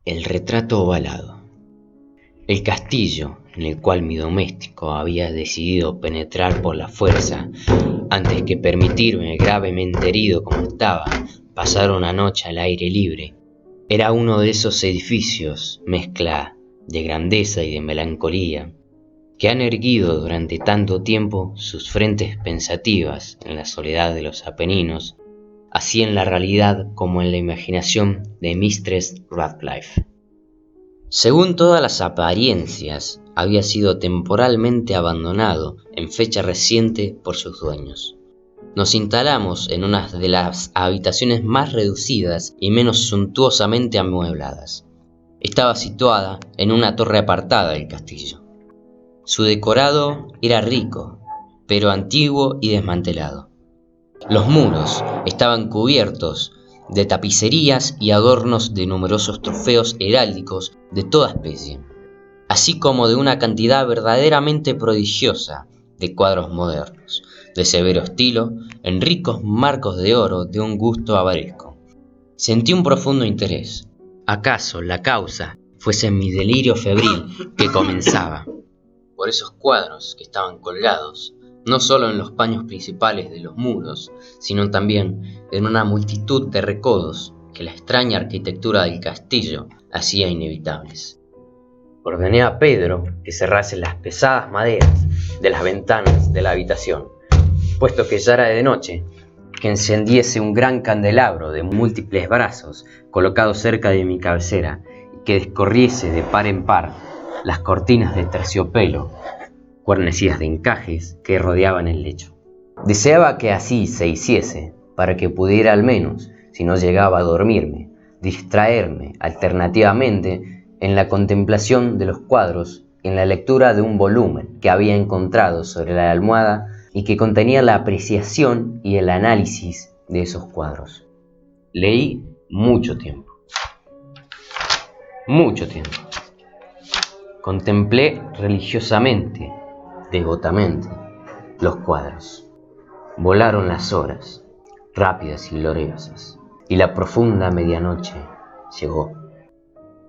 El retrato ovalado. El castillo en el cual mi doméstico había decidido penetrar por la fuerza, antes que permitirme, gravemente herido como estaba, pasar una noche al aire libre, era uno de esos edificios, mezcla de grandeza y de melancolía, que han erguido durante tanto tiempo sus frentes pensativas en la soledad de los Apeninos, así en la realidad como en la imaginación de Mistress Radcliffe. Según todas las apariencias, había sido temporalmente abandonado en fecha reciente por sus dueños. Nos instalamos en una de las habitaciones más reducidas y menos suntuosamente amuebladas. Estaba situada en una torre apartada del castillo. Su decorado era rico, pero antiguo y desmantelado. Los muros estaban cubiertos de tapicerías y adornos de numerosos trofeos heráldicos de toda especie, así como de una cantidad verdaderamente prodigiosa de cuadros modernos, de severo estilo, en ricos marcos de oro de un gusto avaresco. Sentí un profundo interés. ¿Acaso la causa fuese mi delirio febril que comenzaba por esos cuadros que estaban colgados, no solo en los paños principales de los muros, sino también en una multitud de recodos que la extraña arquitectura del castillo hacía inevitables? Ordené a Pedro que cerrase las pesadas maderas de las ventanas de la habitación, puesto que ya era de noche, que encendiese un gran candelabro de múltiples brazos colocado cerca de mi cabecera y que descorriese de par en par las cortinas de terciopelo guarnecidas de encajes que rodeaban el lecho. Deseaba que así se hiciese para que pudiera al menos, si no llegaba a dormirme, distraerme alternativamente en la contemplación de los cuadros y en la lectura de un volumen que había encontrado sobre la almohada y que contenía la apreciación y el análisis de esos cuadros. Leí mucho tiempo. Contemplé religiosamente, devotamente, los cuadros. Volaron las horas, rápidas y gloriosas, y la profunda medianoche llegó.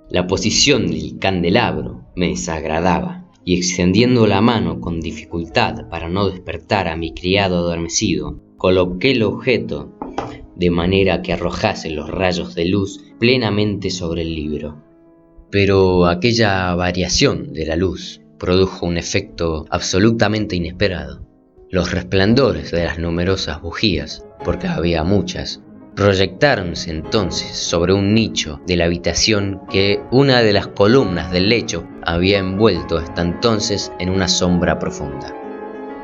La posición del candelabro me desagradaba, y extendiendo la mano con dificultad para no despertar a mi criado adormecido, coloqué el objeto de manera que arrojase los rayos de luz plenamente sobre el libro. Pero aquella variación de la luz produjo un efecto absolutamente inesperado. Los resplandores de las numerosas bujías, porque había muchas, proyectáronse entonces sobre un nicho de la habitación que una de las columnas del lecho había envuelto hasta entonces en una sombra profunda.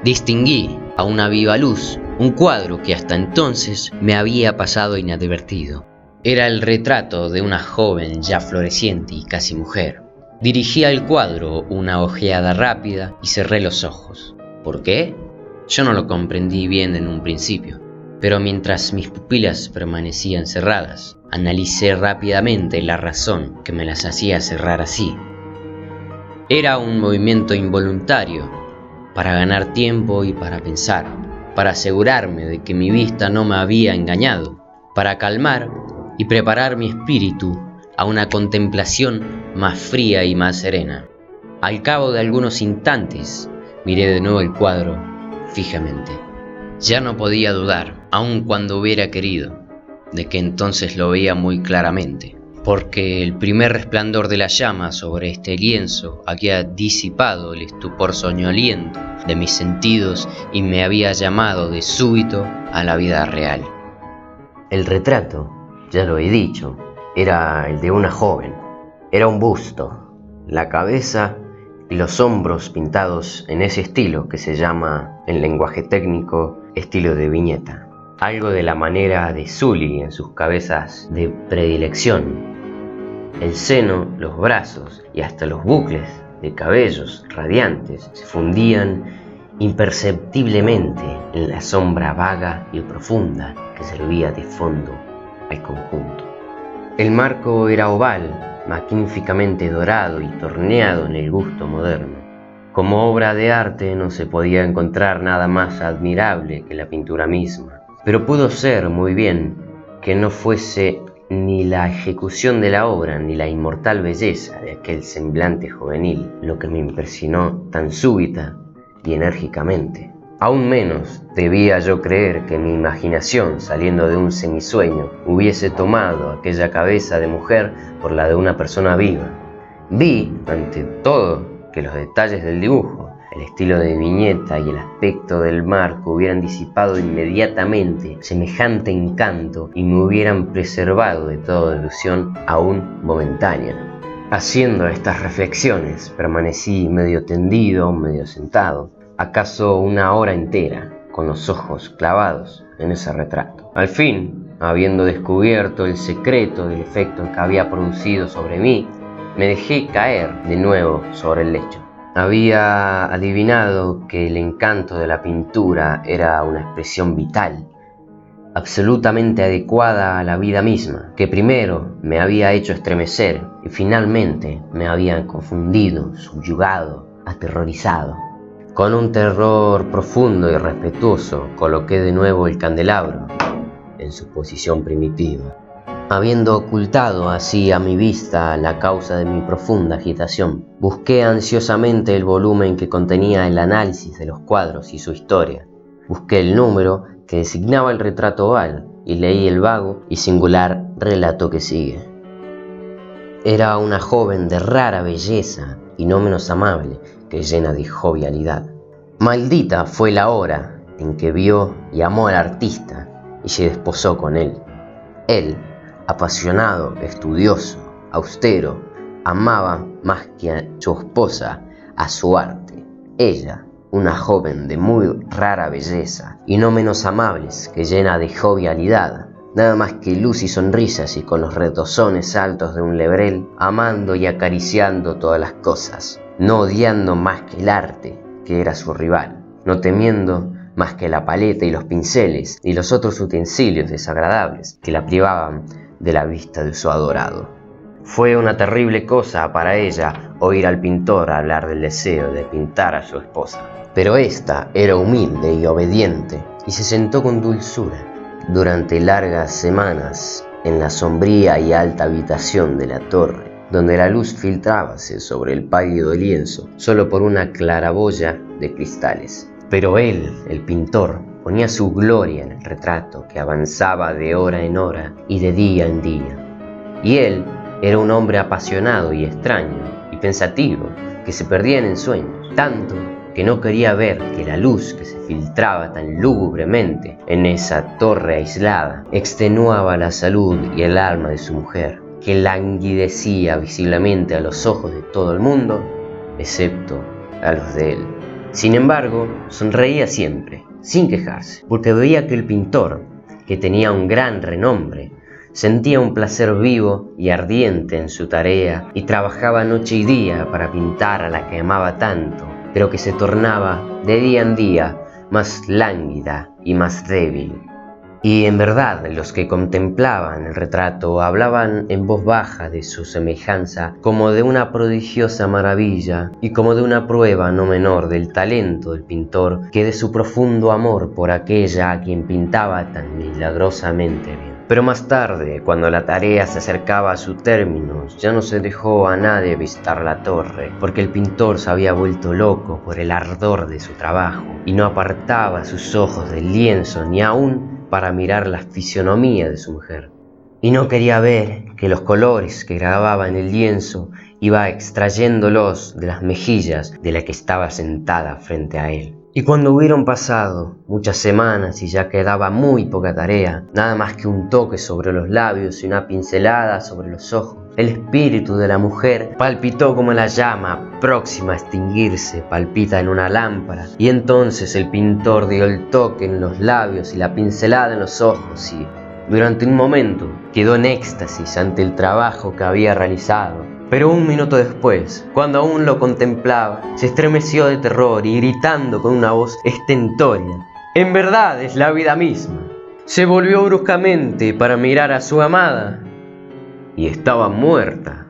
Distinguí a una viva luz un cuadro que hasta entonces me había pasado inadvertido. Era el retrato de una joven ya floreciente y casi mujer. Dirigí al cuadro una ojeada rápida y cerré los ojos. ¿Por qué? Yo no lo comprendí bien en un principio, pero mientras mis pupilas permanecían cerradas, analicé rápidamente la razón que me las hacía cerrar así. Era un movimiento involuntario, para ganar tiempo y para pensar, para asegurarme de que mi vista no me había engañado, para calmar y preparar mi espíritu a una contemplación más fría y más serena. Al cabo de algunos instantes, miré de nuevo el cuadro fijamente. Ya no podía dudar, aun cuando hubiera querido, de que entonces lo veía muy claramente, porque el primer resplandor de la llama sobre este lienzo había disipado el estupor soñoliento de mis sentidos y me había llamado de súbito a la vida real. El retrato, ya lo he dicho, era el de una joven. Era un busto, la cabeza y los hombros pintados en ese estilo que se llama, en lenguaje técnico, estilo de viñeta. Algo de la manera de Sully en sus cabezas de predilección. El seno, los brazos y hasta los bucles de cabellos radiantes se fundían imperceptiblemente en la sombra vaga y profunda que servía de fondo al conjunto. El marco era oval, magníficamente dorado y torneado en el gusto moderno. Como obra de arte no se podía encontrar nada más admirable que la pintura misma, pero pudo ser muy bien que no fuese ni la ejecución de la obra, ni la inmortal belleza de aquel semblante juvenil, lo que me impresionó tan súbita y enérgicamente. Aún menos debía yo creer que mi imaginación, saliendo de un semisueño, hubiese tomado aquella cabeza de mujer por la de una persona viva. Vi, ante todo, que los detalles del dibujo, el estilo de viñeta y el aspecto del marco hubieran disipado inmediatamente semejante encanto y me hubieran preservado de toda ilusión aún momentánea. Haciendo estas reflexiones, permanecí medio tendido, medio sentado, acaso una hora entera, con los ojos clavados en ese retrato. Al fin, habiendo descubierto el secreto del efecto que había producido sobre mí, me dejé caer de nuevo sobre el lecho. Había adivinado que el encanto de la pintura era una expresión vital, absolutamente adecuada a la vida misma, que primero me había hecho estremecer y finalmente me había confundido, subyugado, aterrorizado. Con un terror profundo y respetuoso coloqué de nuevo el candelabro en su posición primitiva. Habiendo ocultado así a mi vista la causa de mi profunda agitación, busqué ansiosamente el volumen que contenía el análisis de los cuadros y su historia. Busqué el número que designaba el retrato oval y leí el vago y singular relato que sigue. Era una joven de rara belleza y no menos amable que llena de jovialidad. Maldita fue la hora en que vio y amó al artista y se desposó con él. Él, apasionado, estudioso, austero, amaba más que a su esposa a su arte. Ella, una joven de muy rara belleza y no menos amables que llena de jovialidad, nada más que luz y sonrisas y con los retozones altos de un lebrel, amando y acariciando todas las cosas, no odiando más que el arte, que era su rival, no temiendo más que la paleta y los pinceles y los otros utensilios desagradables que la privaban de la vista de su adorado. Fue una terrible cosa para ella oír al pintor hablar del deseo de pintar a su esposa, pero ésta era humilde y obediente y se sentó con dulzura durante largas semanas en la sombría y alta habitación de la torre, donde la luz filtrábase sobre el pálido lienzo solo por una claraboya de cristales. Pero él, el pintor, ponía su gloria en el retrato que avanzaba de hora en hora y de día en día. Y él era un hombre apasionado y extraño y pensativo que se perdía en ensueños, tanto que no quería ver que la luz que se filtraba tan lúgubremente en esa torre aislada extenuaba la salud y el alma de su mujer, que languidecía visiblemente a los ojos de todo el mundo, excepto a los de él. Sin embargo, sonreía siempre, sin quejarse, porque veía que el pintor, que tenía un gran renombre, sentía un placer vivo y ardiente en su tarea y trabajaba noche y día para pintar a la que amaba tanto, pero que se tornaba de día en día más lánguida y más débil. Y en verdad los que contemplaban el retrato hablaban en voz baja de su semejanza como de una prodigiosa maravilla y como de una prueba no menor del talento del pintor que de su profundo amor por aquella a quien pintaba tan milagrosamente bien. Pero más tarde, cuando la tarea se acercaba a su término, ya no se dejó a nadie visitar la torre, porque el pintor se había vuelto loco por el ardor de su trabajo y no apartaba sus ojos del lienzo ni aún para mirar la fisonomía de su mujer. Y no quería ver que los colores que grababa en el lienzo iba extrayéndolos de las mejillas de la que estaba sentada frente a él. Y cuando hubieron pasado muchas semanas y ya quedaba muy poca tarea, nada más que un toque sobre los labios y una pincelada sobre los ojos, el espíritu de la mujer palpitó como la llama próxima a extinguirse palpita en una lámpara, y entonces el pintor dio el toque en los labios y la pincelada en los ojos y, durante un momento, quedó en éxtasis ante el trabajo que había realizado. Pero un minuto después, cuando aún lo contemplaba, se estremeció de terror y gritando con una voz estentórea: «¡En verdad es la vida misma!», se volvió bruscamente para mirar a su amada y estaba muerta.